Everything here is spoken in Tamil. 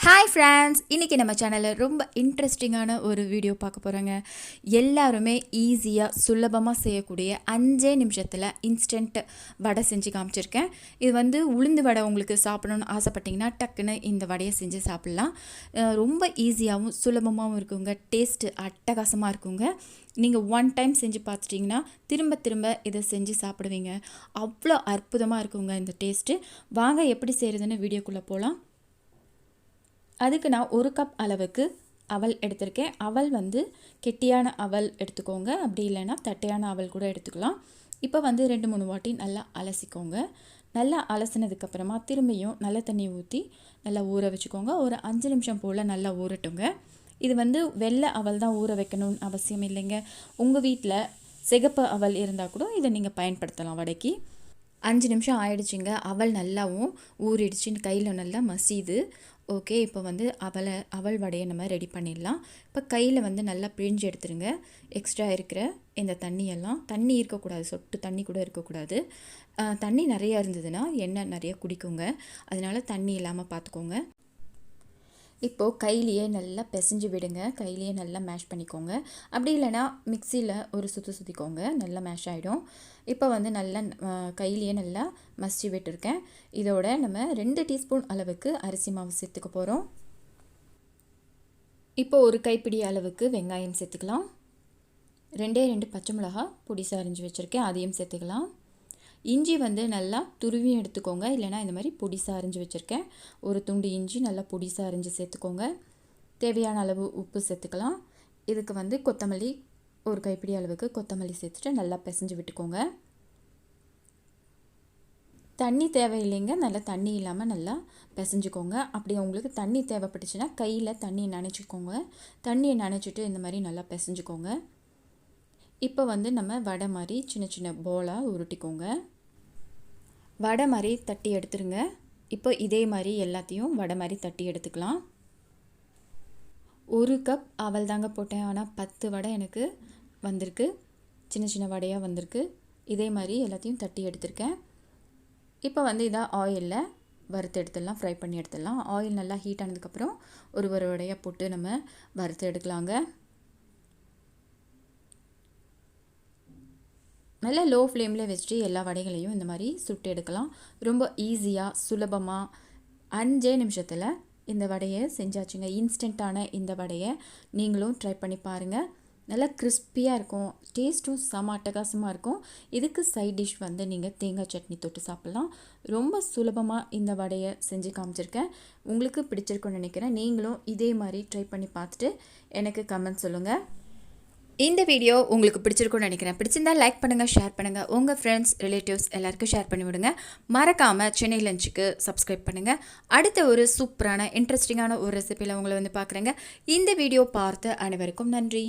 ஹாய் ஃப்ரெண்ட்ஸ், இன்றைக்கி நம்ம சேனலில் ரொம்ப இன்ட்ரெஸ்டிங்கான ஒரு வீடியோ பார்க்க போகிறோங்க. எல்லாருமே ஈஸியாக சுலபமாக செய்யக்கூடிய 5 நிமிஷத்தில் இன்ஸ்டன்ட் வடை செஞ்சு காமிச்சிருக்கேன். இது உளுந்து வடை உங்களுக்கு சாப்பிடணுன்னு ஆசைப்பட்டிங்கன்னா டக்குன்னு இந்த வடையை செஞ்சு சாப்பிட்லாம். ரொம்ப ஈஸியாகவும் சுலபமாகவும் இருக்குங்க. டேஸ்ட்டு அட்டகாசமாக இருக்குங்க. நீங்கள் ஒன் டைம் செஞ்சு பார்த்துட்டிங்கன்னா திரும்ப திரும்ப இதை செஞ்சு சாப்பிடுவீங்க. அவ்வளோ அற்புதமாக இருக்குங்க இந்த டேஸ்ட்டு. வாங்க எப்படி செய்கிறதுன்னு வீடியோக்குள்ளே போகலாம். அதுக்கு நான் 1 கப் அளவுக்கு அவல் எடுத்திருக்கேன். அவல் கெட்டியான அவல் எடுத்துக்கோங்க, அப்படி இல்லைன்னா தட்டையான அவல் கூட எடுத்துக்கலாம். இப்போ 2-3 வாட்டி நல்லா அலசிக்கோங்க. நல்லா அலசினதுக்கப்புறமா திரும்பியும் நல்ல தண்ணி ஊற்றி நல்லா ஊற வச்சுக்கோங்க. ஒரு 5 நிமிஷம் போல் நல்லா ஊறட்டுங்க. இது வெள்ளை அவல் தான் ஊற வைக்கணும்னு அவசியம் இல்லைங்க. உங்கள் வீட்டில் சிகப்பு அவல் இருந்தால் கூட இதை நீங்கள் பயன்படுத்தலாம் வடைக்கு. 5 நிமிஷம் ஆயிடுச்சுங்க. அவல் நல்லாவும் ஊறிடுச்சுன்னு கையில் நல்லா மசியுது. ஓகே, இப்போ அவல் வடையை நம்ம ரெடி பண்ணிடலாம். இப்போ கையில் நல்லா பிழிஞ்சு எடுத்துருங்க. எக்ஸ்ட்ரா இருக்கிற இந்த தண்ணியெல்லாம், தண்ணி இருக்கக்கூடாது, சொட்டு தண்ணி கூட இருக்கக்கூடாது. தண்ணி நிறையா இருந்ததுன்னா எண்ணெய் நிறைய குடிக்குங்க. அதனால் தண்ணி இல்லாமல் பார்த்துக்கோங்க. இப்போது கையிலையே நல்லா பிசைஞ்சு விடுங்க. கையிலையே நல்லா மேஷ் பண்ணிக்கோங்க. அப்படி இல்லைனா மிக்சியில் ஒரு சுற்றிக்கோங்க, நல்லா மேஷ் ஆகிடும். இப்போ நல்லா கையிலையே நல்லா மசிச்சு விட்டுருக்கேன். இதோட நம்ம 2 டீஸ்பூன் அளவுக்கு அரிசி மாவு சேர்த்துக்க போகிறோம். இப்போ ஒரு கைப்பிடி அளவுக்கு வெங்காயம் சேர்த்துக்கலாம். 2 பச்சை மிளகா பொடிசாக அரிஞ்சு வச்சுருக்கேன், அதையும் சேர்த்துக்கலாம். இஞ்சி நல்லா துருவி எடுத்துக்கோங்க, இல்லைனா இந்த மாதிரி பொடிசாக அரிஞ்சு வச்சுருக்கேன். ஒரு துண்டு இஞ்சி நல்லா பொடிசாக அரிஞ்சு சேர்த்துக்கோங்க. தேவையான அளவு உப்பு சேர்த்துக்கலாம். இதுக்கு கொத்தமல்லி, ஒரு கைப்பிடி அளவுக்கு கொத்தமல்லி சேர்த்துட்டு நல்லா பிசைஞ்சு விட்டுக்கோங்க. தண்ணி தேவையில்லைங்க, நல்லா தண்ணி இல்லாமல் நல்லா பிசைஞ்சுக்கோங்க. அப்படி உங்களுக்கு தண்ணி தேவைப்பட்டுச்சுன்னா கையில் தண்ணியை நனைச்சிக்கோங்க. தண்ணியை நனைச்சிட்டு இந்த மாதிரி நல்லா பிசைஞ்சுக்கோங்க. இப்போ நம்ம வடை மாதிரி சின்ன சின்ன போலாக உருட்டிக்கோங்க. வடை மாதிரி தட்டி எடுத்துருங்க. இப்போ இதே மாதிரி எல்லாத்தையும் வடை மாதிரி தட்டி எடுத்துக்கலாம். 1 கப் அவல் தாங்க போட்டேன், ஆனால் 10 வடை எனக்கு வந்திருக்கு. சின்ன சின்ன வடையாக வந்திருக்கு. இதே மாதிரி எல்லாத்தையும் தட்டி எடுத்துருக்கேன். இப்போ இதை ஆயிலில் வறுத்து எடுத்துடலாம், ஃப்ரை பண்ணி எடுத்துடலாம். ஆயில் நல்லா ஹீட் ஆனதுக்கப்புறம் ஒரு வடையாக போட்டு நம்ம வறுத்து எடுக்கலாங்க. நல்லா லோ ஃப்ளேமில் வச்சுட்டு எல்லா வடைகளையும் இந்த மாதிரி சுட்டு எடுக்கலாம். ரொம்ப ஈஸியாக சுலபமாக 5 நிமிஷத்தில் இந்த வடையை செஞ்சாச்சுங்க. இன்ஸ்டண்ட்டான இந்த வடையை நீங்களும் ட்ரை பண்ணி பாருங்கள். நல்லா கிறிஸ்பியாக இருக்கும், டேஸ்ட்டும் செம அட்டகாசமாக இருக்கும். இதுக்கு சைட் டிஷ் நீங்கள் தேங்காய் சட்னி தொட்டு சாப்பிட்லாம். ரொம்ப சுலபமாக இந்த வடையை செஞ்சு காமிச்சிருக்கேன். உங்களுக்கு பிடிச்சிருக்குன்னு நினைக்கிறேன். நீங்களும் இதே மாதிரி ட்ரை பண்ணி பார்த்துட்டு எனக்கு கமெண்ட் சொல்லுங்கள். இந்த வீடியோ உங்களுக்கு பிடிச்சிருக்குன்னு நினைக்கிறேன். பிடிச்சிருந்தால் லைக் பண்ணுங்கள், ஷேர் பண்ணுங்கள். உங்கள் ஃப்ரெண்ட்ஸ், ரிலேட்டிவ்ஸ் எல்லாருக்கும் ஷேர் பண்ணிவிடுங்க. மறக்காமல் சென்னை லஞ்சுக்கு சப்ஸ்கிரைப் பண்ணுங்கள். அடுத்த ஒரு சூப்பரான இன்ட்ரெஸ்டிங்கான ஒரு ரெசிபியில் உங்களை பார்க்குறேங்க. இந்த வீடியோ பார்த்த அனைவருக்கும் நன்றி.